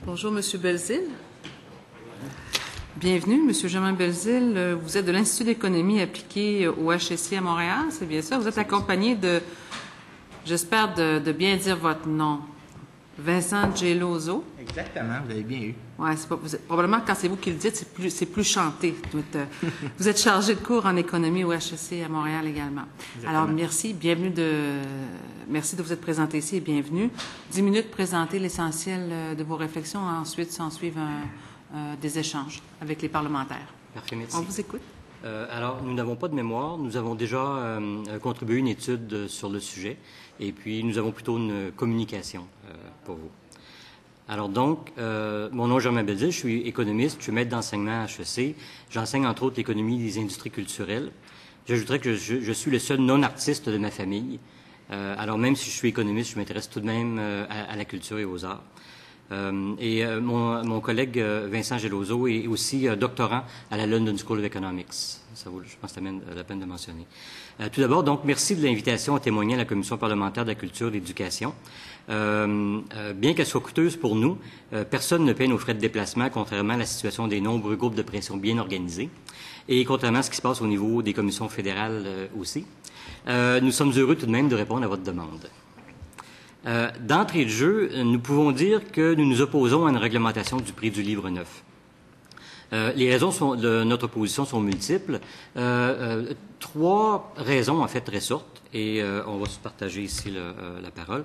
Bonjour, Monsieur Belzile. Bienvenue, Monsieur Germain Belzile. Vous êtes de l'Institut d'économie appliquée au HEC à Montréal, c'est bien ça? Vous êtes accompagné de, j'espère de bien dire votre nom, Vincent Geloso. Exactement, vous avez bien eu. Oui, probablement quand c'est vous qui le dites, c'est plus chanté. Vous êtes chargé de cours en économie au HEC à Montréal également. Exactement. Alors, merci, merci de vous être présenté ici et bienvenue. 10 minutes, présenter l'essentiel de vos réflexions. Ensuite, s'en suivent des échanges avec les parlementaires. Parfait, merci. On vous écoute. Alors, nous n'avons pas de mémoire. Nous avons déjà contribué à une étude sur le sujet. Et puis, nous avons plutôt une communication pour vous. Alors donc, mon nom est Germain Belzile, je suis économiste, je suis maître d'enseignement à HEC. J'enseigne entre autres l'économie des industries culturelles. J'ajouterais que je suis le seul non-artiste de ma famille. Alors même si je suis économiste, je m'intéresse tout de même à la culture et aux arts. Mon collègue Vincent Geloso est aussi doctorant à la London School of Economics. Ça vaut, je pense, la peine de mentionner. Tout d'abord, donc, merci de l'invitation à témoigner à la Commission parlementaire de la culture et de l'éducation. Bien qu'elle soit coûteuse pour nous, personne ne paie nos frais de déplacement, contrairement à la situation des nombreux groupes de pression bien organisés et contrairement à ce qui se passe au niveau des commissions fédérales aussi. Nous sommes heureux tout de même de répondre à votre demande. D'entrée de jeu, nous pouvons dire que nous nous opposons à une réglementation du prix du livre neuf. Les raisons de notre opposition sont multiples. Trois raisons, en fait, ressortent, et on va se partager ici la parole.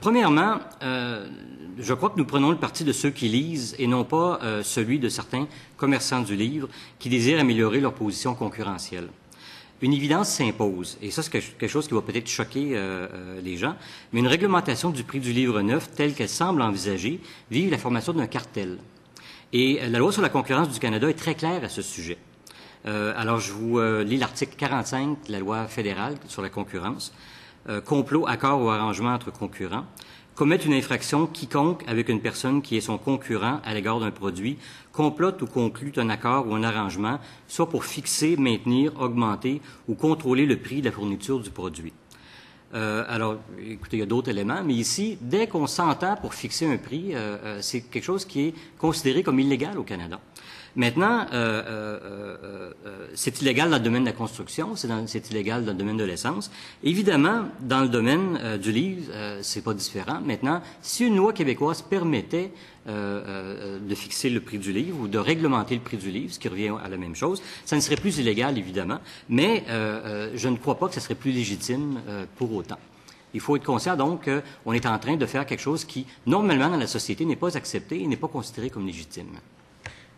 Premièrement, je crois que nous prenons le parti de ceux qui lisent et non pas celui de certains commerçants du livre qui désirent améliorer leur position concurrentielle. Une évidence s'impose, et ça, c'est quelque chose qui va peut-être choquer les gens, mais une réglementation du prix du livre neuf, telle qu'elle semble envisager, vise la formation d'un cartel. Et la loi sur la concurrence du Canada est très claire à ce sujet. Alors, je vous lis l'article 45 de la loi fédérale sur la concurrence. Complot, accord ou arrangement entre concurrents. Commettre une infraction quiconque avec une personne qui est son concurrent à l'égard d'un produit, complote ou conclut un accord ou un arrangement, soit pour fixer, maintenir, augmenter ou contrôler le prix de la fourniture du produit. Alors, écoutez, il y a d'autres éléments, mais ici, dès qu'on s'entend pour fixer un prix, c'est quelque chose qui est considéré comme illégal au Canada. Maintenant, c'est illégal dans le domaine de la construction, c'est illégal dans le domaine de l'essence. Évidemment, dans le domaine du livre, c'est pas différent. Maintenant, si une loi québécoise permettait de fixer le prix du livre ou de réglementer le prix du livre, ce qui revient à la même chose, ça ne serait plus illégal, évidemment, mais je ne crois pas que ça serait plus légitime pour autant. Il faut être conscient, donc, qu'on est en train de faire quelque chose qui, normalement, dans la société, n'est pas accepté et n'est pas considéré comme légitime.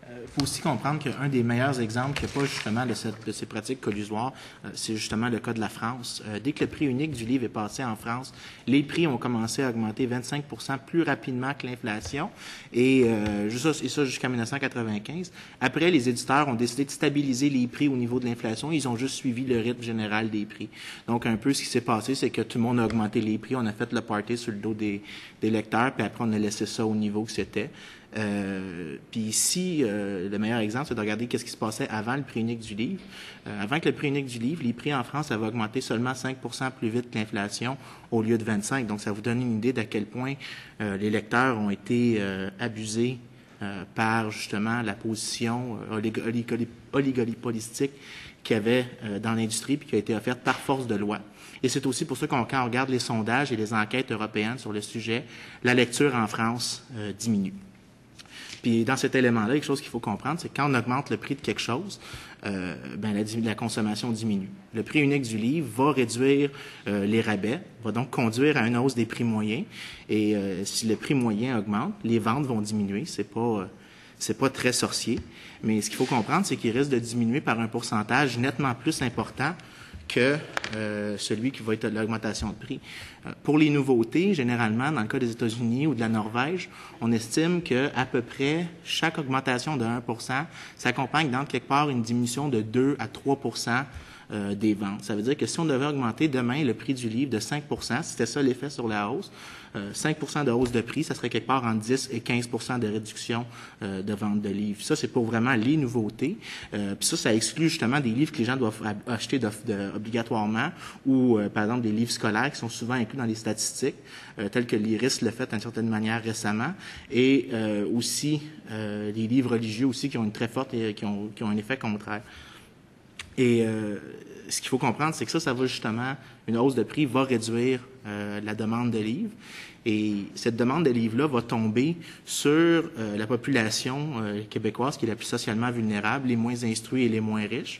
Il faut aussi comprendre qu'un des meilleurs exemples qu'il n'y a pas justement de ces pratiques collusoires, c'est justement le cas de la France. Dès que le prix unique du livre est passé en France, les prix ont commencé à augmenter 25 plus rapidement que l'inflation, et ça jusqu'en 1995. Après, les éditeurs ont décidé de stabiliser les prix au niveau de l'inflation. Ils ont juste suivi le rythme général des prix. Donc, un peu ce qui s'est passé, c'est que tout le monde a augmenté les prix. On a fait le party sur le dos des lecteurs, puis après, on a laissé ça au niveau que c'était. Puis ici, le meilleur exemple, c'est de regarder qu'est-ce qui se passait avant le prix unique du livre. Avant que le prix unique du livre, les prix en France avaient augmenté seulement 5 plus vite que l'inflation au lieu de 25. Donc, ça vous donne une idée d'à quel point les lecteurs ont été abusés par, justement, la position oligopolistique qu'il y avait dans l'industrie puis qui a été offerte par force de loi. Et c'est aussi pour ça quand on regarde les sondages et les enquêtes européennes sur le sujet, la lecture en France diminue. Puis dans cet élément-là, quelque chose qu'il faut comprendre, c'est que quand on augmente le prix de quelque chose, la consommation diminue. Le prix unique du livre va réduire les rabais, va donc conduire à une hausse des prix moyens. Et si le prix moyen augmente, les ventes vont diminuer. C'est pas très sorcier. Mais ce qu'il faut comprendre, c'est qu'il risque de diminuer par un pourcentage nettement plus important que celui qui va être l'augmentation de prix. Pour les nouveautés, généralement, dans le cas des États-Unis ou de la Norvège, on estime qu'à peu près chaque augmentation de 1 s'accompagne d'entre quelque part une diminution de 2 à 3 des ventes. Ça veut dire que si on devait augmenter demain le prix du livre de 5 si c'était ça l'effet sur la hausse, 5 de hausse de prix, ça serait quelque part entre 10 et 15 de réduction de vente de livres. Ça, c'est pour vraiment les nouveautés. Puis ça exclut justement des livres que les gens doivent acheter obligatoirement ou, par exemple, des livres scolaires qui sont souvent inclus dans les statistiques, tels que l'IRIS le fait d'une certaine manière récemment, et aussi les livres religieux aussi qui ont une très forte et qui ont un effet contraire. Et ce qu'il faut comprendre, c'est que ça va justement, une hausse de prix va réduire la demande de livres. Et cette demande de livres-là va tomber sur la population québécoise qui est la plus socialement vulnérable, les moins instruits et les moins riches.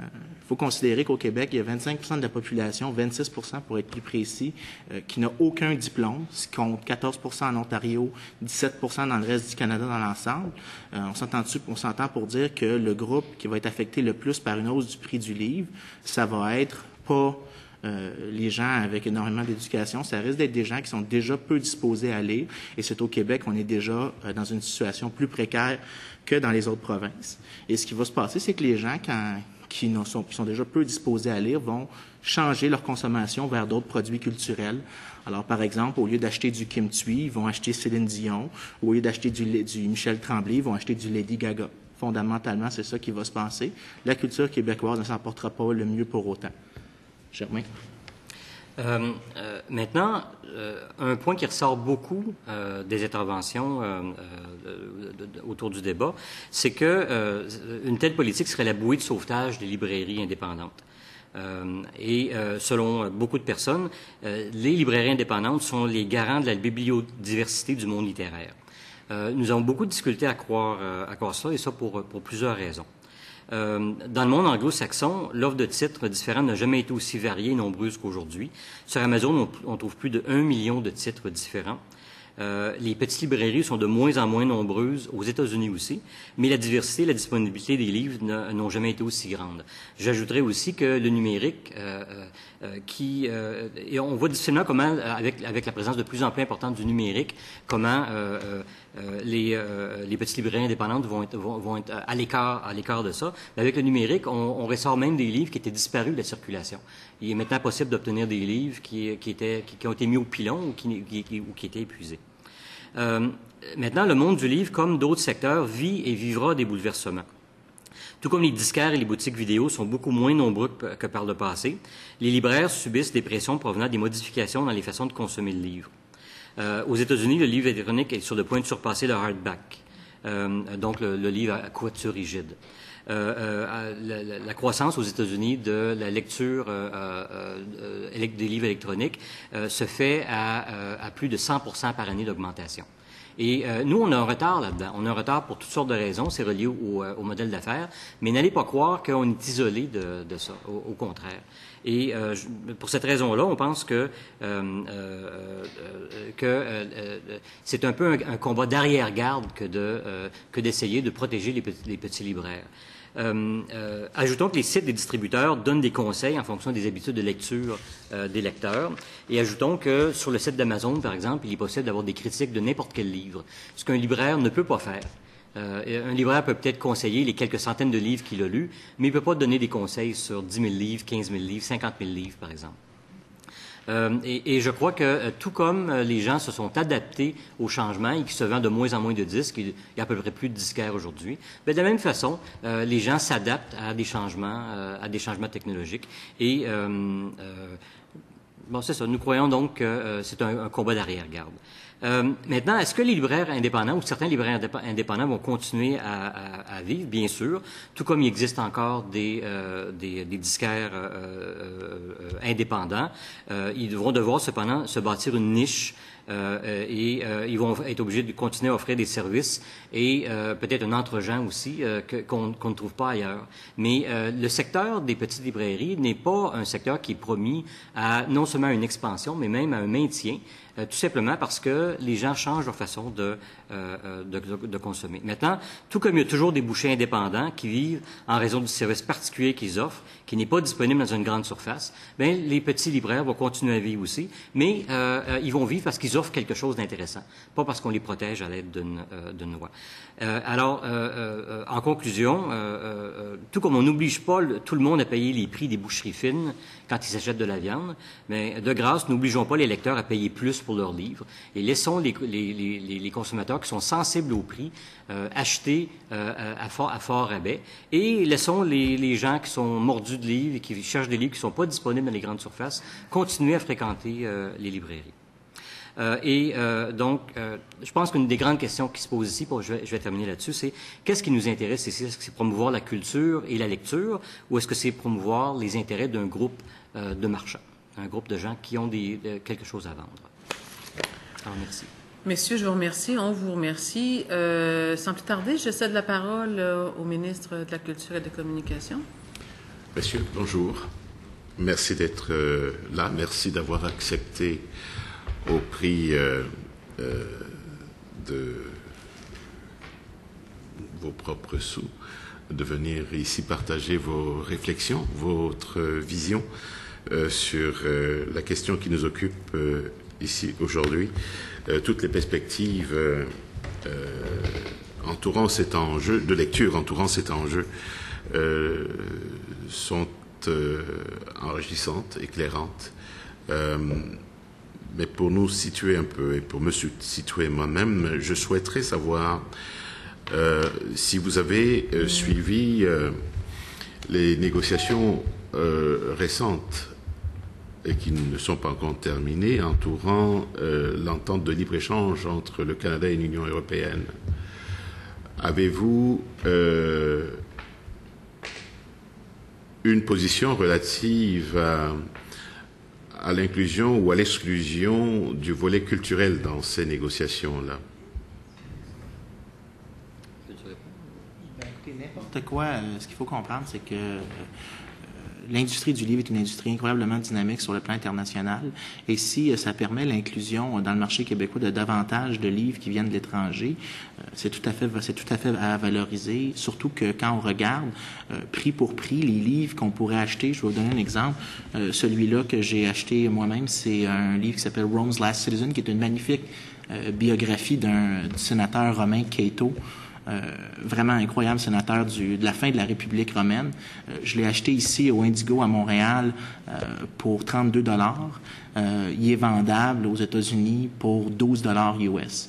Il faut considérer qu'au Québec, il y a 25 de la population, 26 pour être plus précis, qui n'a aucun diplôme, ce qui compte 14 en Ontario, 17 dans le reste du Canada dans l'ensemble. On s'entend pour dire que le groupe qui va être affecté le plus par une hausse du prix du livre, ça va être pas les gens avec énormément d'éducation, ça risque d'être des gens qui sont déjà peu disposés à lire. Et c'est au Québec qu'on est déjà dans une situation plus précaire que dans les autres provinces. Et ce qui va se passer, c'est que les gens, qui sont déjà peu disposés à lire, vont changer leur consommation vers d'autres produits culturels. Alors, par exemple, au lieu d'acheter du Kim Thuy, ils vont acheter Céline Dion. Au lieu d'acheter du Michel Tremblay, ils vont acheter du Lady Gaga. Fondamentalement, c'est ça qui va se passer. La culture québécoise ne s'en portera pas le mieux pour autant. Germain? Maintenant, un point qui ressort beaucoup des interventions autour du débat, c'est que une telle politique serait la bouée de sauvetage des librairies indépendantes. Selon beaucoup de personnes, les librairies indépendantes sont les garants de la bibliodiversité du monde littéraire. Nous avons beaucoup de difficultés à croire ça, et ça pour plusieurs raisons. Dans le monde anglo-saxon, l'offre de titres différents n'a jamais été aussi variée et nombreuse qu'aujourd'hui. Sur Amazon, on trouve plus de 1 million de titres différents. Les petites librairies sont de moins en moins nombreuses, aux États-Unis aussi, mais la diversité et la disponibilité des livres n'ont jamais été aussi grandes. J'ajouterais aussi que le numérique, et on voit difficilement comment, avec la présence de plus en plus importante du numérique, comment les petites librairies indépendantes vont être à l'écart de ça. Mais avec le numérique, on ressort même des livres qui étaient disparus de la circulation. Il est maintenant possible d'obtenir des livres qui ont été mis au pilon ou qui étaient épuisés. Maintenant, le monde du livre, comme d'autres secteurs, vit et vivra des bouleversements. Tout comme les disquaires et les boutiques vidéo sont beaucoup moins nombreux que par le passé, les libraires subissent des pressions provenant des modifications dans les façons de consommer le livre. Aux États-Unis, le livre électronique est sur le point de surpasser le hardback, donc le livre à couverture rigide. La croissance aux États-Unis de la lecture des livres électroniques se fait à plus de 100% par année d'augmentation. Et nous, on a un retard là-dedans. On a un retard pour toutes sortes de raisons. C'est relié au modèle d'affaires. Mais n'allez pas croire qu'on est isolé de ça. Au contraire. Et pour cette raison-là, on pense que c'est un peu un combat d'arrière-garde que d'essayer de protéger les petits libraires. Ajoutons que les sites des distributeurs donnent des conseils en fonction des habitudes de lecture des lecteurs. Et ajoutons que sur le site d'Amazon, par exemple, il est possible d'avoir des critiques de n'importe quel livre, ce qu'un libraire ne peut pas faire. Un libraire peut peut-être conseiller les quelques centaines de livres qu'il a lus, mais il ne peut pas donner des conseils sur 10 000 livres, 15 000 livres, 50 000 livres, par exemple. Et je crois que tout comme les gens se sont adaptés au changement et qui se vendent de moins en moins de disques, il y a à peu près plus de disquaires aujourd'hui, de la même façon, les gens s'adaptent à des changements technologiques. Et bon, c'est ça. Nous croyons donc que c'est un combat d'arrière-garde. Maintenant, est-ce que les libraires indépendants ou certains libraires indépendants vont continuer à vivre? Bien sûr, tout comme il existe encore des disquaires indépendants, ils vont devoir cependant se bâtir une niche ils vont être obligés de continuer à offrir des services et peut-être un entre-gens aussi qu'on ne trouve pas ailleurs. Mais le secteur des petites librairies n'est pas un secteur qui est promis à non seulement seulement à une expansion, mais même à un maintien, tout simplement parce que les gens changent leur façon de consommer. Maintenant, tout comme il y a toujours des bouchers indépendants qui vivent en raison du service particulier qu'ils offrent, qui n'est pas disponible dans une grande surface, bien, les petits libraires vont continuer à vivre aussi, mais ils vont vivre parce qu'ils offrent quelque chose d'intéressant, pas parce qu'on les protège à l'aide d'une loi. En conclusion, tout comme on n'oblige pas tout le monde à payer les prix des boucheries fines quand ils s'achètent de la viande, mais de grâce, n'obligeons pas les lecteurs à payer plus pour leurs livres et laissons les consommateurs qui sont sensibles au prix acheter à fort rabais et laissons les gens qui sont mordus de livres et qui cherchent des livres qui ne sont pas disponibles dans les grandes surfaces continuer à fréquenter les librairies. Donc, je pense qu'une des grandes questions qui se pose ici, je vais terminer là-dessus, c'est qu'est-ce qui nous intéresse ici? Est-ce que c'est promouvoir la culture et la lecture ou est-ce que c'est promouvoir les intérêts d'un groupe de marchands, un groupe de gens qui ont quelque chose à vendre? Alors, merci. Messieurs, je vous remercie. On vous remercie. Sans plus tarder, je cède la parole au ministre de la Culture et de la Communication. Messieurs, bonjour. Merci d'être là. Merci d'avoir accepté au prix de vos propres sous de venir ici partager vos réflexions, votre vision sur la question qui nous occupe ici aujourd'hui. Toutes les perspectives entourant cet enjeu, de lecture entourant cet enjeu, sont enrichissantes, éclairantes. Mais pour nous situer un peu, et pour me situer moi-même, je souhaiterais savoir si vous avez suivi les négociations récentes et qui ne sont pas encore terminées entourant l'entente de libre-échange entre le Canada et l'Union européenne. Avez-vous une position relative à l'inclusion ou à l'exclusion du volet culturel dans ces négociations-là? N'importe quoi, ce qu'il faut comprendre, c'est que l'industrie du livre est une industrie incroyablement dynamique sur le plan international. Et si ça permet l'inclusion dans le marché québécois de davantage de livres qui viennent de l'étranger, c'est tout à fait à valoriser. Surtout que quand on regarde prix pour prix les livres qu'on pourrait acheter, je vais vous donner un exemple. Celui-là que j'ai acheté moi-même, c'est un livre qui s'appelle Rome's Last Citizen, qui est une magnifique biographie du sénateur romain Cato. Vraiment incroyable sénateur de la fin de la République romaine. Je l'ai acheté ici au Indigo à Montréal pour 32 $. Il est vendable aux États-Unis pour 12 $ US.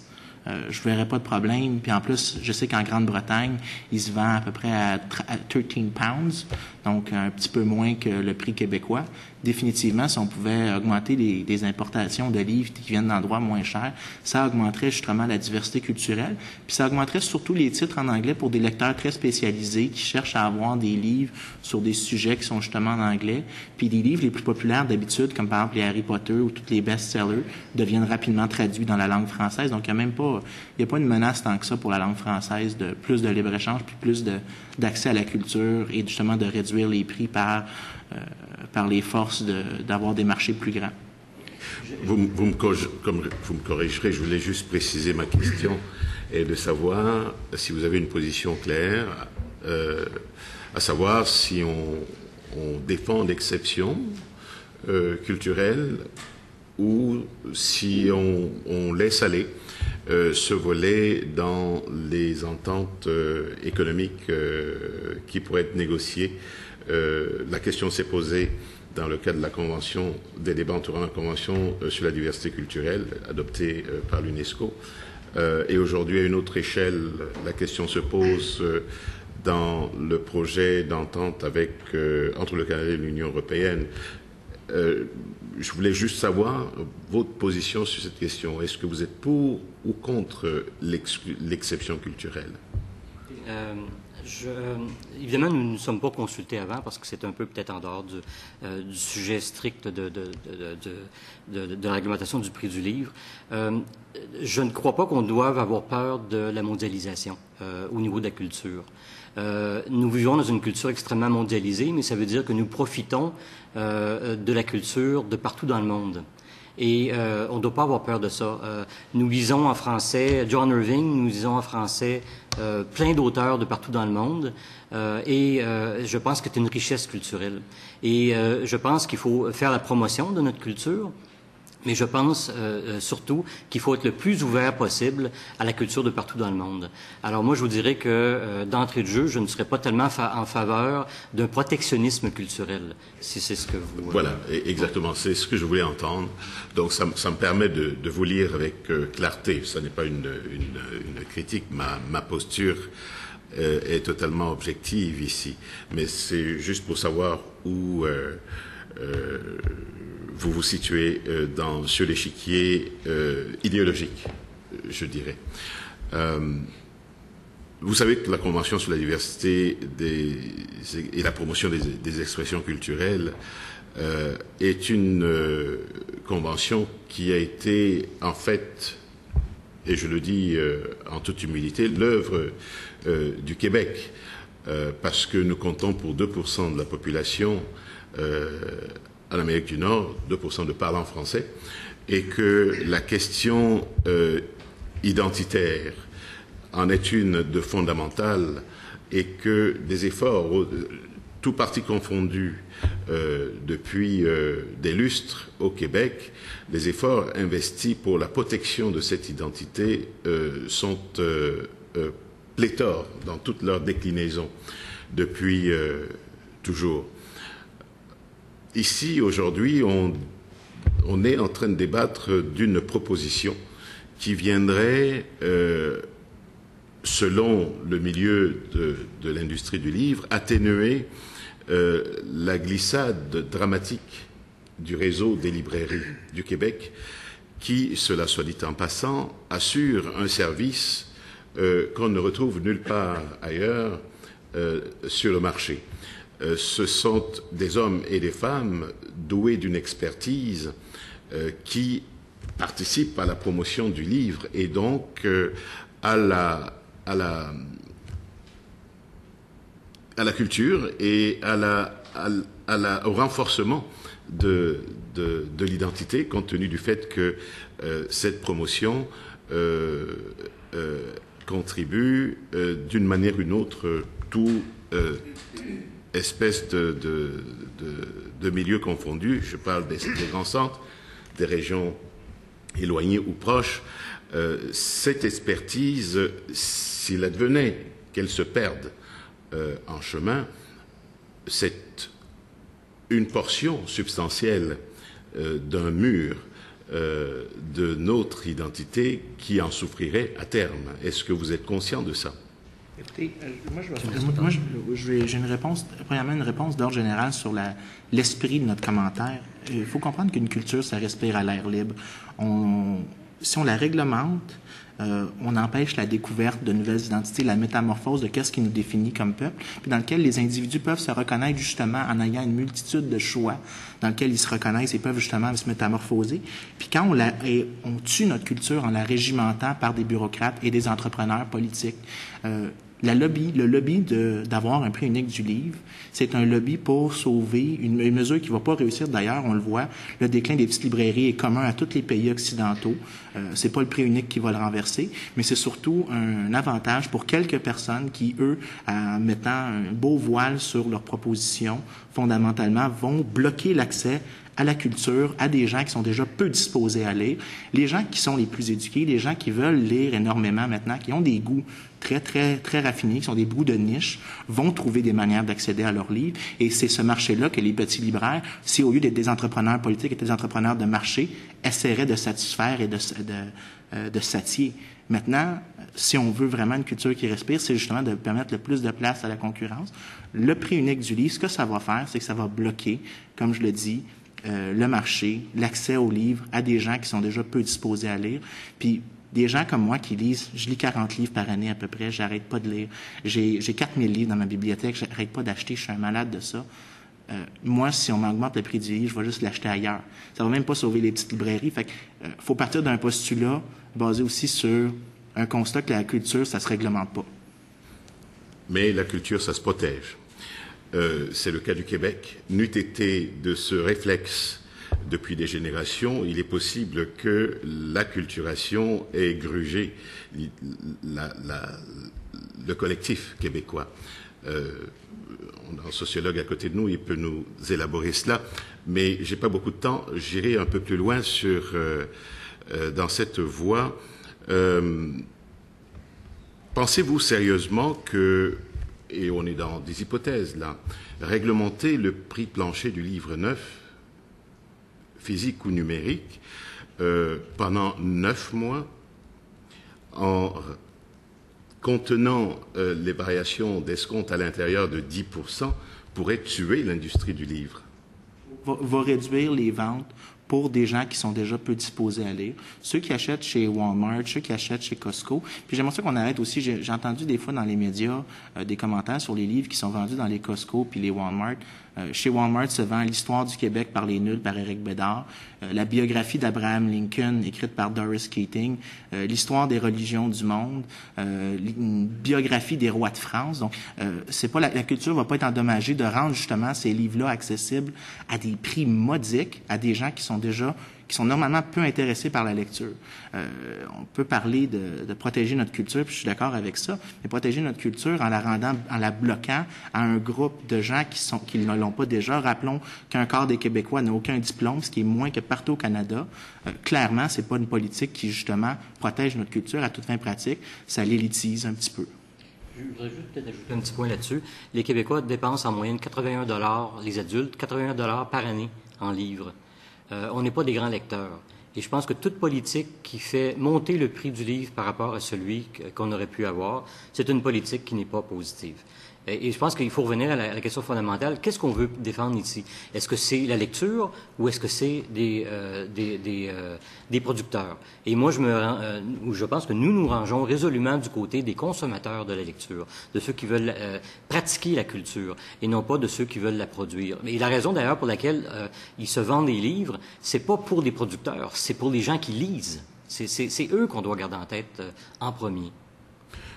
Je verrais pas de problème. Puis en plus, je sais qu'en Grande-Bretagne, il se vend à peu près à 13 pounds, donc un petit peu moins que le prix québécois. Définitivement, si on pouvait augmenter des importations de livres qui viennent d'endroits moins chers, ça augmenterait justement la diversité culturelle. Puis ça augmenterait surtout les titres en anglais pour des lecteurs très spécialisés qui cherchent à avoir des livres sur des sujets qui sont justement en anglais. Puis les livres les plus populaires d'habitude, comme par exemple les Harry Potter ou tous les best-sellers, deviennent rapidement traduits dans la langue française. Donc il n'y a pas une menace tant que ça pour la langue française de plus de libre-échange, puis plus d'accès à la culture et justement de réduire les prix par les forces d'avoir des marchés plus grands. Vous me corrigerez, je voulais juste préciser ma question et de savoir si vous avez une position claire, à savoir si on défend l'exception culturelle ou si on laisse aller ce volet dans les ententes économiques qui pourraient être négociées. La question s'est posée dans le cadre de la convention, des débats entourant la convention sur la diversité culturelle adoptée par l'UNESCO. Et aujourd'hui, à une autre échelle, la question se pose dans le projet d'entente entre le Canada et l'Union européenne. Je voulais juste savoir votre position sur cette question. Est-ce que vous êtes pour ou contre l'exception culturelle? Évidemment, nous ne sommes pas consultés avant parce que c'est un peu peut-être en dehors du sujet strict de la réglementation du prix du livre. Je ne crois pas qu'on doive avoir peur de la mondialisation au niveau de la culture. Nous vivons dans une culture extrêmement mondialisée, mais ça veut dire que nous profitons de la culture de partout dans le monde. Et on ne doit pas avoir peur de ça. Nous lisons en français John Irving, nous lisons en français plein d'auteurs de partout dans le monde. Je pense que c'est une richesse culturelle. Et je pense qu'il faut faire la promotion de notre culture. Mais je pense surtout qu'il faut être le plus ouvert possible à la culture de partout dans le monde. Alors moi, je vous dirais que d'entrée de jeu, je ne serais pas tellement en faveur d'un protectionnisme culturel, si c'est ce que vous... Voilà, exactement, c'est ce que je voulais entendre. Donc ça me permet de vous lire avec clarté. Ce n'est pas une critique, ma posture est totalement objective ici. Mais c'est juste pour savoir où... vous vous situez sur l'échiquier idéologique, je dirais. Vous savez que la Convention sur la diversité et la promotion des expressions culturelles est une convention qui a été, en fait, et je le dis en toute humilité, l'œuvre du Québec, parce que nous comptons pour 2% de la population en Amérique du Nord, 2% de parlants français, et que la question identitaire en est une de fondamentale, et que des efforts, tout parti confondu, depuis des lustres au Québec, les efforts investis pour la protection de cette identité sont pléthores dans toutes leurs déclinaisons depuis toujours. Ici, aujourd'hui, on est en train de débattre d'une proposition qui viendrait, selon le milieu de l'industrie du livre, atténuer la glissade dramatique du réseau des librairies du Québec, qui, cela soit dit en passant, assure un service qu'on ne retrouve nulle part ailleurs sur le marché. Ce sont des hommes et des femmes doués d'une expertise qui participent à la promotion du livre et donc à la culture et au renforcement de l'identité, compte tenu du fait que cette promotion contribue d'une manière ou d'une autre tout espèce de milieux confondus, je parle des grands centres, des régions éloignées ou proches, cette expertise, s'il advenait qu'elle se perde en chemin, c'est une portion substantielle d'un mur de notre identité qui en souffrirait à terme. Est-ce que vous êtes conscient de ça? Écoutez, j'ai une réponse, premièrement, une réponse d'ordre général sur l'esprit de notre commentaire. Il faut comprendre qu'une culture, ça respire à l'air libre. Si on la réglemente, on empêche la découverte de nouvelles identités, la métamorphose de qu'est-ce qui nous définit comme peuple, puis dans lequel les individus peuvent se reconnaître justement en ayant une multitude de choix dans lequel ils se reconnaissent et peuvent justement se métamorphoser. Puis quand on tue notre culture en la régimentant par des bureaucrates et des entrepreneurs politiques, le lobby d'avoir un prix unique du livre, c'est un lobby pour sauver une mesure qui ne va pas réussir. D'ailleurs, on le voit, le déclin des petites librairies est commun à tous les pays occidentaux. C'est pas le prix unique qui va le renverser, mais c'est surtout un avantage pour quelques personnes qui, eux, en mettant un beau voile sur leurs propositions, fondamentalement, vont bloquer l'accès à la culture, à des gens qui sont déjà peu disposés à lire, les gens qui sont les plus éduqués, les gens qui veulent lire énormément maintenant, qui ont des goûts très, très, très raffinés, qui sont des goûts de niche, vont trouver des manières d'accéder à leurs livres. Et c'est ce marché-là que les petits libraires, si au lieu d'être des entrepreneurs politiques, étaient des entrepreneurs de marché, essaieraient de satisfaire et de satier. Maintenant, si on veut vraiment une culture qui respire, c'est justement de permettre le plus de place à la concurrence. Le prix unique du livre, ce que ça va faire, c'est que ça va bloquer, comme je le dis, le marché, l'accès aux livres à des gens qui sont déjà peu disposés à lire. Puis, des gens comme moi qui lisent, je lis 40 livres par année à peu près, j'arrête pas de lire. J'ai 4000 livres dans ma bibliothèque, j'arrête pas d'acheter, je suis un malade de ça. Moi, si on m'augmente le prix du livre, je vais juste l'acheter ailleurs. Ça va même pas sauver les petites librairies. Fait que, faut partir d'un postulat basé aussi sur un constat que la culture, ça se réglemente pas. Mais la culture, ça se protège. C'est le cas du Québec. N'eût été de ce réflexe depuis des générations, il est possible que l'acculturation ait grugé le collectif québécois. On a un sociologue à côté de nous, il peut nous élaborer cela, mais j'ai pas beaucoup de temps. J'irai un peu plus loin dans cette voie. Pensez-vous sérieusement que, et on est dans des hypothèses là, réglementer le prix plancher du livre neuf, physique ou numérique, pendant 9 mois, en contenant les variations d'escompte à l'intérieur de 10%, pourrait tuer l'industrie du livre? Va réduire les ventes pour des gens qui sont déjà peu disposés à lire. Ceux qui achètent chez Walmart, ceux qui achètent chez Costco. Puis j'aimerais ça qu'on arrête aussi, j'ai entendu des fois dans les médias des commentaires sur les livres qui sont vendus dans les Costco puis les Walmart. Chez Walmart se vend l'histoire du Québec par les nuls par Éric Bédard, la biographie d'Abraham Lincoln écrite par Doris Keating, l'histoire des religions du monde, une biographie des rois de France. Donc, c'est pas la culture va pas être endommagée de rendre justement ces livres-là accessibles à des prix modiques à des gens qui sont normalement peu intéressés par la lecture. On peut parler de protéger notre culture, puis je suis d'accord avec ça, mais protéger notre culture en la bloquant à un groupe de gens qui ne l'ont pas déjà. Rappelons qu'un quart des Québécois n'a aucun diplôme, ce qui est moins que partout au Canada. Clairement, c'est pas une politique qui, justement, protège notre culture à toute fin pratique. Ça l'élitise un petit peu. Je voudrais juste peut-être ajouter un petit point là-dessus. Les Québécois dépensent en moyenne 81 $, les adultes, 81 $ par année en livres. On n'est pas des grands lecteurs. Et je pense que toute politique qui fait monter le prix du livre par rapport à celui qu'on aurait pu avoir, c'est une politique qui n'est pas positive. Et je pense qu'il faut revenir à la question fondamentale. Qu'est-ce qu'on veut défendre ici? Est-ce que c'est la lecture ou est-ce que c'est des producteurs? Et moi, je pense que nous nous rangeons résolument du côté des consommateurs de la lecture, de ceux qui veulent pratiquer la culture et non pas de ceux qui veulent la produire. Et la raison d'ailleurs pour laquelle ils se vendent des livres, c'est pas pour des producteurs, c'est pour les gens qui lisent. C'est eux qu'on doit garder en tête en premier.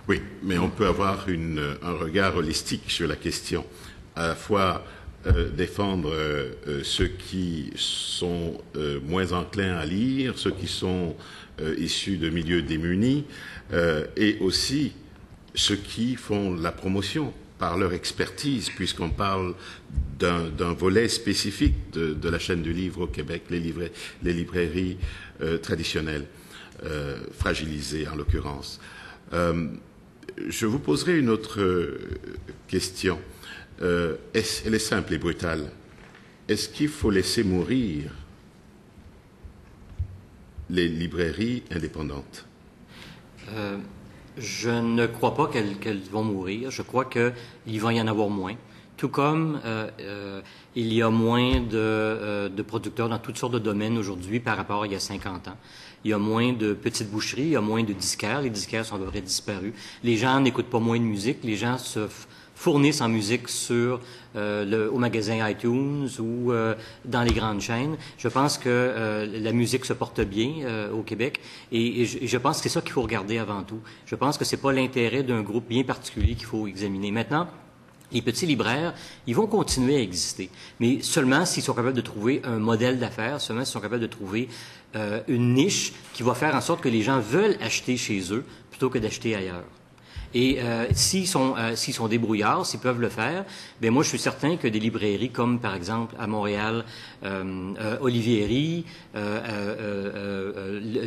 Oui, mais on peut avoir un regard holistique sur la question. À la fois défendre ceux qui sont moins enclins à lire, ceux qui sont issus de milieux démunis, et aussi ceux qui font la promotion par leur expertise, puisqu'on parle d'un volet spécifique de la chaîne du livre au Québec, les librairies traditionnelles, fragilisées en l'occurrence. Je vous poserai une autre question. Elle est simple et brutale. Est-ce qu'il faut laisser mourir les librairies indépendantes? Je ne crois pas qu'elles vont mourir. Je crois qu'il va y en avoir moins. Tout comme il y a moins de producteurs dans toutes sortes de domaines aujourd'hui par rapport à il y a 50 ans. Il y a moins de petites boucheries, il y a moins de disquaires. Les disquaires sont à peu près disparus. Les gens n'écoutent pas moins de musique. Les gens se fournissent en musique au magasin iTunes ou dans les grandes chaînes. Je pense que la musique se porte bien au Québec et je pense que c'est ça qu'il faut regarder avant tout. Je pense que c'est pas l'intérêt d'un groupe bien particulier qu'il faut examiner. Maintenant, les petits libraires, ils vont continuer à exister, mais seulement s'ils sont capables de trouver un modèle d'affaires, seulement s'ils sont capables de trouver une niche qui va faire en sorte que les gens veulent acheter chez eux plutôt que d'acheter ailleurs. Et s'ils sont débrouillards, s'ils peuvent le faire, ben moi je suis certain que des librairies comme par exemple à Montréal, Olivieri,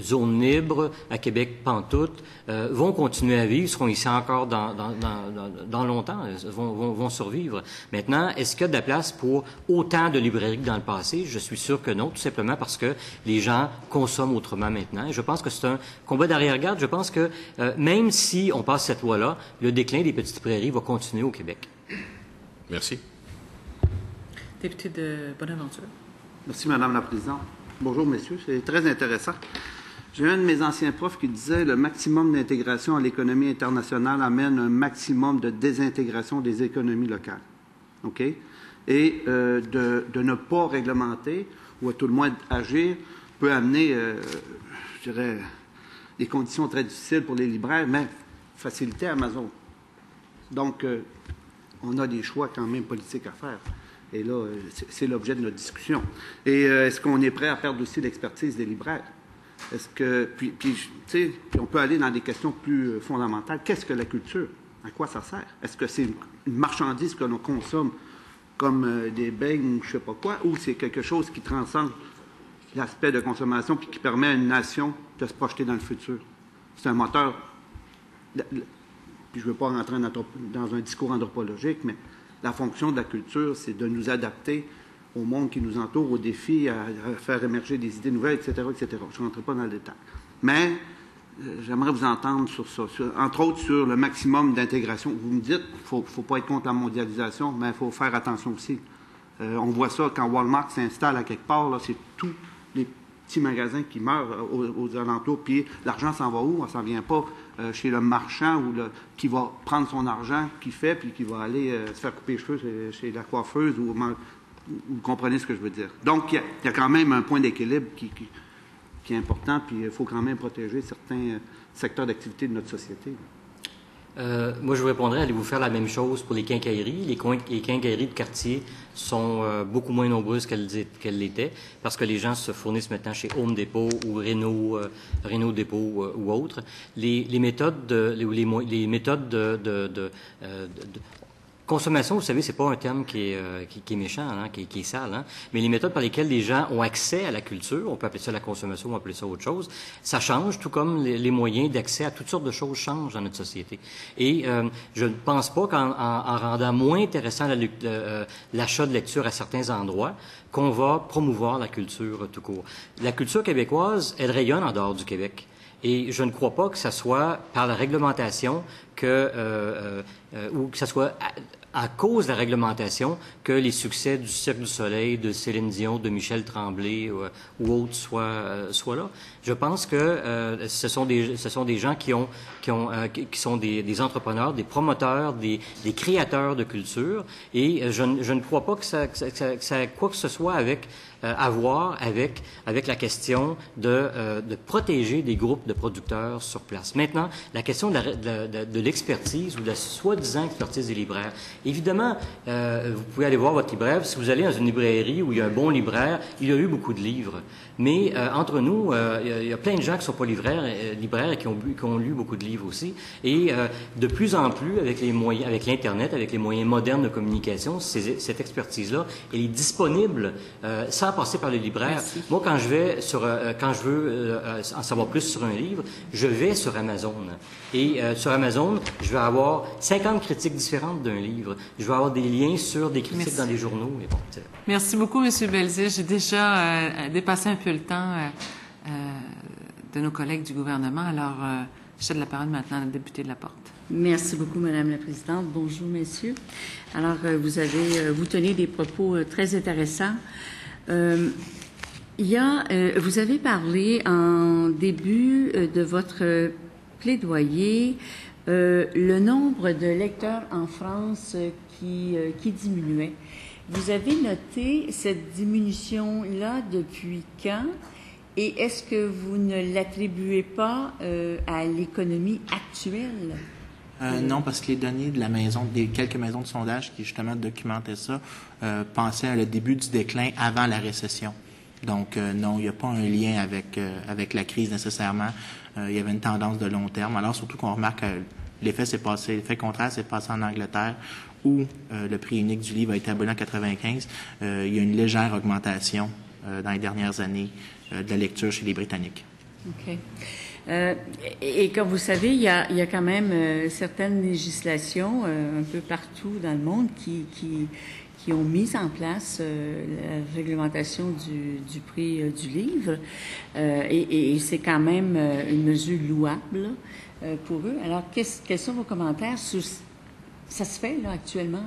Zone Libre, à Québec Pantoute, vont continuer à vivre, seront ici encore dans longtemps, vont survivre. Maintenant, est-ce qu'il y a de la place pour autant de librairies que dans le passé? Je suis sûr que non, tout simplement parce que les gens consomment autrement maintenant. Et je pense que c'est un combat d'arrière-garde. Je pense que même si on passe cette loi-là, le déclin des petites librairies va continuer au Québec. Merci. Député de Bonaventure. Merci, Madame la Présidente. Bonjour, messieurs. C'est très intéressant. J'ai un de mes anciens profs qui disait le maximum d'intégration à l'économie internationale amène un maximum de désintégration des économies locales. OK? Et de ne pas réglementer, ou à tout le moins agir, peut amener, je dirais, des conditions très difficiles pour les libraires, mais faciliter Amazon. Donc, on a des choix quand même politiques à faire. Et là, c'est l'objet de notre discussion. Et est-ce qu'on est prêt à perdre aussi l'expertise des libraires? Est-ce que, puis on peut aller dans des questions plus fondamentales. Qu'est-ce que la culture? À quoi ça sert? Est-ce que c'est une marchandise que l'on consomme comme des beignes ou je ne sais pas quoi, ou c'est quelque chose qui transcende l'aspect de consommation puis qui permet à une nation de se projeter dans le futur? C'est un moteur, puis je ne veux pas rentrer dans un discours anthropologique, mais la fonction de la culture, c'est de nous adapter au monde qui nous entoure, aux défis, à faire émerger des idées nouvelles, etc., etc. Je ne rentrerai pas dans le détail. Mais j'aimerais vous entendre sur ça, entre autres sur le maximum d'intégration. Vous me dites qu'il ne faut pas être contre la mondialisation, mais il faut faire attention aussi. On voit ça quand Walmart s'installe à quelque part, c'est tous les petits magasins qui meurent aux alentours, puis l'argent s'en va où? On ne s'en vient pas chez le marchand ou qui va prendre son argent qu'il fait, puis qui va aller se faire couper les cheveux chez la coiffeuse ou vous comprenez ce que je veux dire. Donc, il y a quand même un point d'équilibre qui est important, puis il faut quand même protéger certains secteurs d'activité de notre société. Moi, je vous répondrais, allez-vous faire la même chose pour les quincailleries? Les quincailleries de quartier sont beaucoup moins nombreuses qu'elles l'étaient, parce que les gens se fournissent maintenant chez Home Depot ou Renault Depot ou autres. Les méthodes de consommation, vous savez, c'est pas un terme qui est méchant, hein, qui est sale, hein, mais les méthodes par lesquelles les gens ont accès à la culture, on peut appeler ça la consommation, on peut appeler ça autre chose, ça change, tout comme les moyens d'accès à toutes sortes de choses changent dans notre société. Et je ne pense pas qu'en rendant moins intéressant l'achat de lecture à certains endroits, qu'on va promouvoir la culture tout court. La culture québécoise, elle rayonne en dehors du Québec. Et je ne crois pas que ça soit par la réglementation ou que ça soit à cause de la réglementation que les succès du Cirque du Soleil, de Céline Dion, de Michel Tremblay ou autres soient là. Je pense que ce sont des gens qui sont des entrepreneurs, des promoteurs, des créateurs de culture, et je ne crois pas que ça quoi que ce soit à voir avec la question de protéger des groupes de producteurs sur place. Maintenant, la question de l'expertise ou de la soi-disant expertise des libraires. Évidemment, vous pouvez aller voir votre libraire. Si vous allez dans une librairie où il y a un bon libraire, il y a eu beaucoup de livres. Mais entre nous, il y a plein de gens qui ne sont pas libraires et qui ont lu beaucoup de livres aussi. Et de plus en plus, avec les moyens, avec l'Internet, avec les moyens modernes de communication, cette expertise-là, elle est disponible sans passer par le libraire. Merci. Moi, quand je veux en savoir plus sur un livre, je vais sur Amazon. Et sur Amazon, je vais avoir 50 critiques différentes d'un livre. Je vais avoir des liens sur des critiques Merci. Dans les journaux. Mais bon, Merci beaucoup, M. Belzile. J'ai déjà dépassé un peu le temps de nos collègues du gouvernement. Alors, je cède la parole maintenant à la députée de la Porte. Merci beaucoup, Madame la Présidente. Bonjour, messieurs. Alors, vous tenez des propos très intéressants. Vous avez parlé en début de votre plaidoyer le nombre de lecteurs en France qui diminuait. Vous avez noté cette diminution-là depuis quand? Et est-ce que vous ne l'attribuez pas à l'économie actuelle? Non, parce que les données de des quelques maisons de sondage qui justement documentaient ça pensaient à le début du déclin avant la récession. Donc non, il n'y a pas un lien avec la crise nécessairement. Il y avait une tendance de long terme. Alors surtout qu'on remarque que l'effet contraire s'est passé en Angleterre, où le prix unique du livre a été aboli en 1995. Il y a une légère augmentation dans les dernières années de la lecture chez les Britanniques. OK. Et comme vous savez, il y a quand même certaines législations un peu partout dans le monde qui ont mis en place la réglementation du prix du livre. Et c'est quand même une mesure louable pour eux. Alors, quels sont vos commentaires sur... Ça se fait, là, actuellement,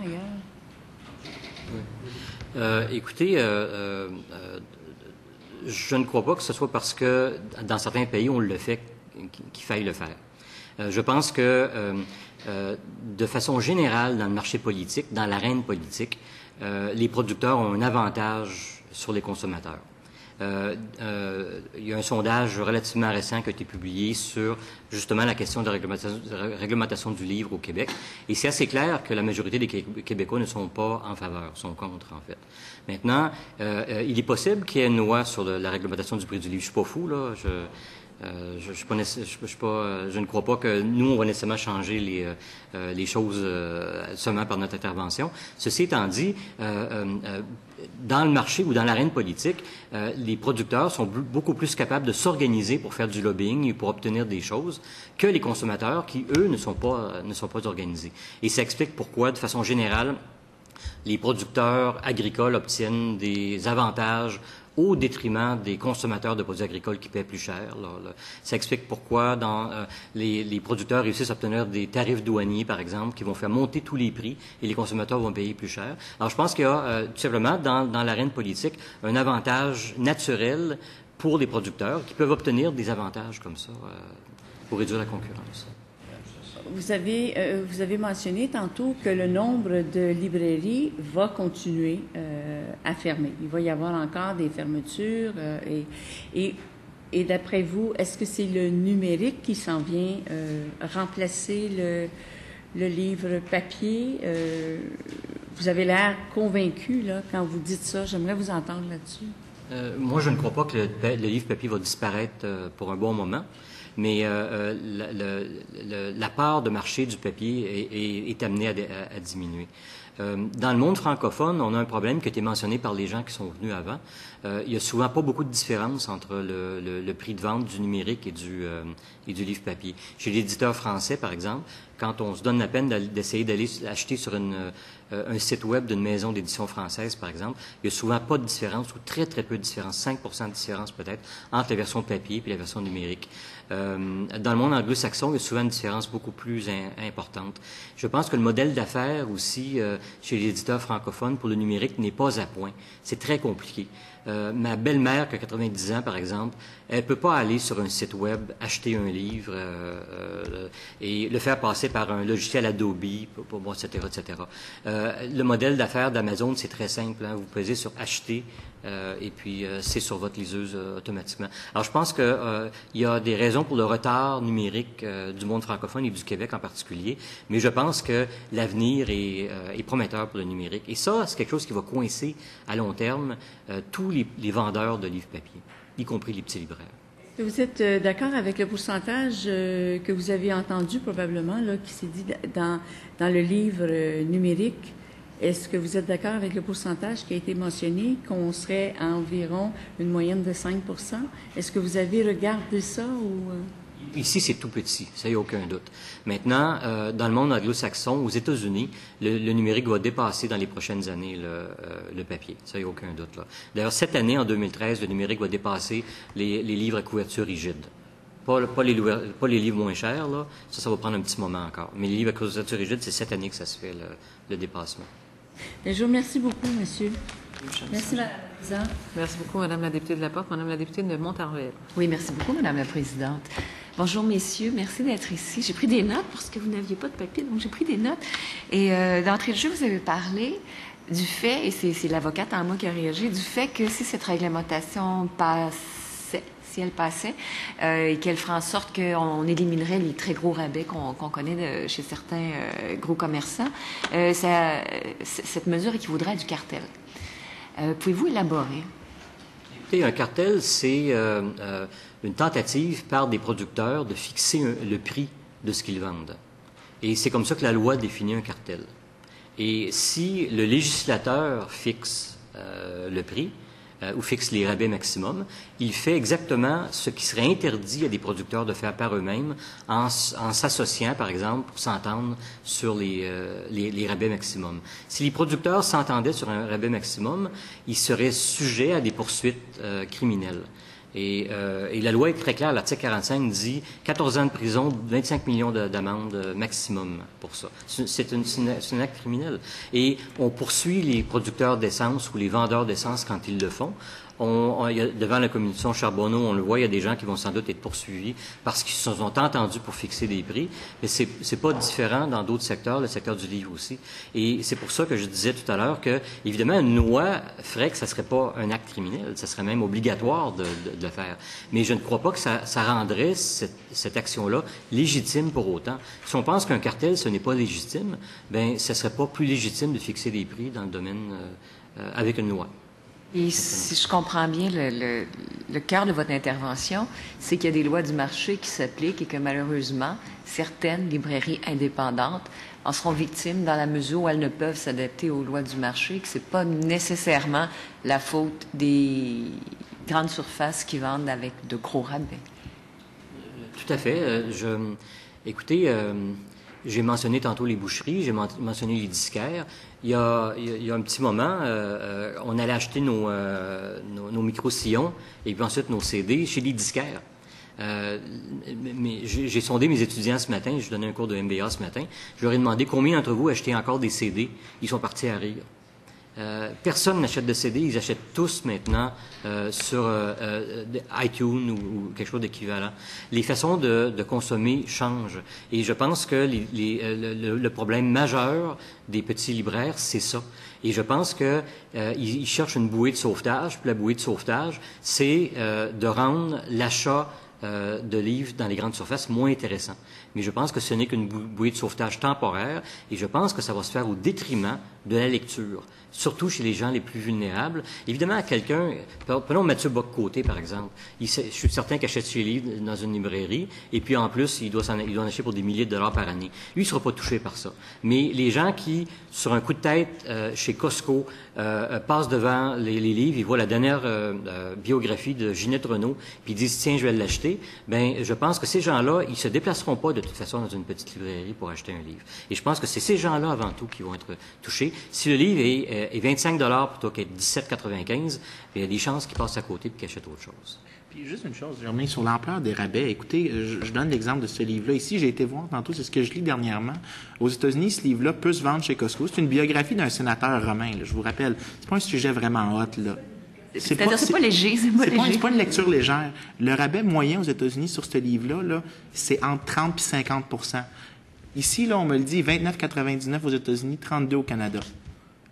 ailleurs? Écoutez, je ne crois pas que ce soit parce que dans certains pays on le fait qu'il faille le faire. Je pense que de façon générale, dans le marché politique, dans l'arène politique, les producteurs ont un avantage sur les consommateurs. Il y a un sondage relativement récent qui a été publié sur justement la question de réglementation du livre au Québec. Et c'est assez clair que la majorité des Québécois ne sont pas en faveur, sont contre en fait. Maintenant, il est possible qu'il y ait une loi sur la réglementation du prix du livre. Je suis pas fou, là. Je ne crois pas que nous, on va nécessairement changer les choses seulement par notre intervention. Ceci étant dit, dans le marché ou dans l'arène politique, les producteurs sont beaucoup plus capables de s'organiser pour faire du lobbying et pour obtenir des choses que les consommateurs qui, eux, ne sont pas organisés. Et ça explique pourquoi, de façon générale, les producteurs agricoles obtiennent des avantages au détriment des consommateurs de produits agricoles qui paient plus cher. Ça explique pourquoi les producteurs réussissent à obtenir des tarifs douaniers, par exemple, qui vont faire monter tous les prix et les consommateurs vont payer plus cher. Alors, je pense qu'il y a tout simplement, dans l'arène politique, un avantage naturel pour les producteurs qui peuvent obtenir des avantages comme ça pour réduire la concurrence. Vous avez mentionné tantôt que le nombre de librairies va continuer à fermer. Il va y avoir encore des fermetures. Et d'après vous, est-ce que c'est le numérique qui s'en vient remplacer le livre papier? Vous avez l'air convaincu là, quand vous dites ça. J'aimerais vous entendre là-dessus. Moi, je ne crois pas que le livre papier va disparaître pour un bon moment. Mais la part de marché du papier est amenée à diminuer. Dans le monde francophone, on a un problème qui a été mentionné par les gens qui sont venus avant. Il y a souvent pas beaucoup de différence entre le prix de vente du numérique et du livre papier. Chez l'éditeur français, par exemple, quand on se donne la peine d'essayer d'aller acheter sur un site web d'une maison d'édition française, par exemple, il n'y a souvent pas de différence ou très, très peu de différence, 5 % de différence peut-être, entre la version papier et la version numérique. Dans le monde anglo-saxon, il y a souvent une différence beaucoup plus importante. Je pense que le modèle d'affaires aussi chez les éditeurs francophones pour le numérique n'est pas à point. C'est très compliqué. Ma belle-mère, qui a 90 ans, par exemple, elle peut pas aller sur un site web, acheter un livre et le faire passer par un logiciel Adobe, etc., etc. Le modèle d'affaires d'Amazon, c'est très simple. Hein? Vous pesez sur « Acheter » et puis c'est sur votre liseuse automatiquement. Alors, je pense que il y a des raisons pour le retard numérique du monde francophone et du Québec en particulier, mais je pense que l'avenir est prometteur pour le numérique. Et ça, c'est quelque chose qui va coincer à long terme tous les vendeurs de livres papier, y compris les petits libraires. Vous êtes d'accord avec le pourcentage que vous avez entendu probablement, là, qui s'est dit dans le livre numérique? Est-ce que vous êtes d'accord avec le pourcentage qui a été mentionné, qu'on serait à environ une moyenne de 5 %? Est-ce que vous avez regardé ça ou... Ici, c'est tout petit, ça n'y a aucun doute. Maintenant, dans le monde anglo-saxon, aux États-Unis, le numérique va dépasser dans les prochaines années le papier, ça n'y a aucun doute là. D'ailleurs, cette année, en 2013, le numérique va dépasser les livres à couverture rigide. Pas les livres moins chers, là, ça va prendre un petit moment encore. Mais les livres à couverture rigide, c'est cette année que ça se fait, le dépassement. Je vous remercie beaucoup, monsieur. Merci, Mme la Présidente. Merci beaucoup, Mme la députée de la Porte. Mme la députée de Montarville. Oui, merci beaucoup, Mme la Présidente. Bonjour, messieurs. Merci d'être ici. J'ai pris des notes parce que vous n'aviez pas de papier, donc j'ai pris des notes. Et d'entrée de jeu, vous avez parlé du fait, et c'est l'avocate en moi qui a réagi, du fait que si cette réglementation si elle passait, et qu'elle ferait en sorte qu'on éliminerait les très gros rabais qu'on connaît chez certains gros commerçants, cette mesure équivaudrait à du cartel. Pouvez-vous élaborer? Écoutez, un cartel, c'est une tentative par des producteurs de fixer le prix de ce qu'ils vendent. Et c'est comme ça que la loi définit un cartel. Et si le législateur fixe le prix, ou fixe les rabais maximum, il fait exactement ce qui serait interdit à des producteurs de faire par eux-mêmes en s'associant, par exemple, pour s'entendre sur les rabais maximum. Si les producteurs s'entendaient sur un rabais maximum, ils seraient sujets à des poursuites criminelles. Et la loi est très claire, l'article 45 dit 14 ans de prison, 25 millions d'amende maximum pour ça. C'est un acte criminel. Et on poursuit les producteurs d'essence ou les vendeurs d'essence quand ils le font. devant la commission Charbonneau, on le voit, il y a des gens qui vont sans doute être poursuivis parce qu'ils se sont entendus pour fixer des prix, mais c'est pas différent dans d'autres secteurs, le secteur du livre aussi. Et c'est pour ça que je disais tout à l'heure que, évidemment, une loi ferait que ça serait pas un acte criminel, ça serait même obligatoire de le faire. Mais je ne crois pas que ça rendrait cette action-là légitime pour autant. Si on pense qu'un cartel, ce n'est pas légitime, ben, ce serait pas plus légitime de fixer des prix dans le domaine avec une loi. Et si je comprends bien le cœur de votre intervention, c'est qu'il y a des lois du marché qui s'appliquent et que malheureusement, certaines librairies indépendantes en seront victimes dans la mesure où elles ne peuvent s'adapter aux lois du marché, que c'est pas nécessairement la faute des grandes surfaces qui vendent avec de gros rabais. Tout à fait. Écoutez, j'ai mentionné tantôt les boucheries, j'ai mentionné les disquaires. Il y a un petit moment, on allait acheter nos micro-sillons et puis ensuite nos CD chez les disquaires. Mais j'ai sondé mes étudiants ce matin, je donnais un cours de MBA ce matin, je leur ai demandé combien d'entre vous achetaient encore des CD. Ils sont partis à rire. Personne n'achète de CD, ils achètent tous maintenant sur iTunes ou quelque chose d'équivalent. Les façons de consommer changent. Et je pense que le problème majeur des petits libraires, c'est ça. Et je pense que ils cherchent une bouée de sauvetage. Puis la bouée de sauvetage, c'est de rendre l'achat de livres dans les grandes surfaces moins intéressant. Mais je pense que ce n'est qu'une bouée de sauvetage temporaire et je pense que ça va se faire au détriment de la lecture, surtout chez les gens les plus vulnérables. Évidemment, prenons Mathieu Bock-Côté, par exemple. Je suis certain qu'il achète ses livres dans une librairie et puis en plus, il doit en acheter pour des milliers de dollars par année. Lui, il ne sera pas touché par ça. Mais les gens qui, sur un coup de tête, chez Costco, passent devant les livres, ils voient la dernière biographie de Ginette Renault, puis ils disent « Tiens, je vais l'acheter », ben, je pense que ces gens-là, ils se déplaceront pas de toute façon dans une petite librairie pour acheter un livre. Et je pense que c'est ces gens-là, avant tout, qui vont être touchés. Si le livre est 25 $ plutôt qu'être 17,95 $, il y a des chances qu'ils passent à côté et qu'ils achètent autre chose. Puis juste une chose, Germain, sur l'ampleur des rabais. Écoutez, je donne l'exemple de ce livre-là. Ici, j'ai été voir tantôt, c'est ce que je lis dernièrement. Aux États-Unis, ce livre-là peut se vendre chez Costco. C'est une biographie d'un sénateur romain, là, je vous rappelle. C'est pas un sujet vraiment hot, là. C'est pas léger, c'est pas léger. C'est pas une lecture légère. Le rabais moyen aux États-Unis sur ce livre-là, là, c'est entre 30 et 50 %. Ici, là, on me le dit, 29,99 aux États-Unis, 32 au Canada.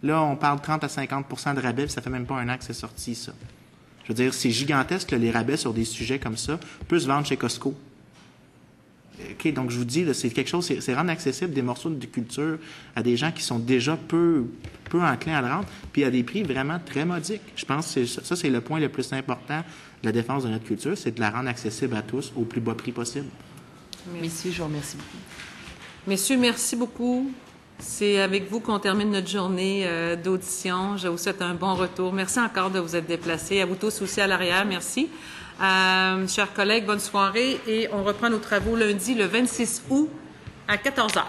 Là, on parle de 30 à 50 % de rabais, puis ça fait même pas un an que c'est sorti, ça. Je veux dire, c'est gigantesque, là, les rabais sur des sujets comme ça peuvent se vendre chez Costco. OK, donc je vous dis, là, c'est quelque chose, c'est rendre accessible des morceaux de culture à des gens qui sont déjà peu enclins à le rendre, puis à des prix vraiment très modiques. Je pense que ça, c'est le point le plus important de la défense de notre culture, c'est de la rendre accessible à tous au plus bas prix possible. Messieurs, je vous remercie beaucoup. Messieurs, merci beaucoup. C'est avec vous qu'on termine notre journée d'audition. Je vous souhaite un bon retour. Merci encore de vous être déplacés. À vous tous aussi à l'arrière, merci. Chers collègues, bonne soirée et on reprend nos travaux lundi le 26 août à 14h.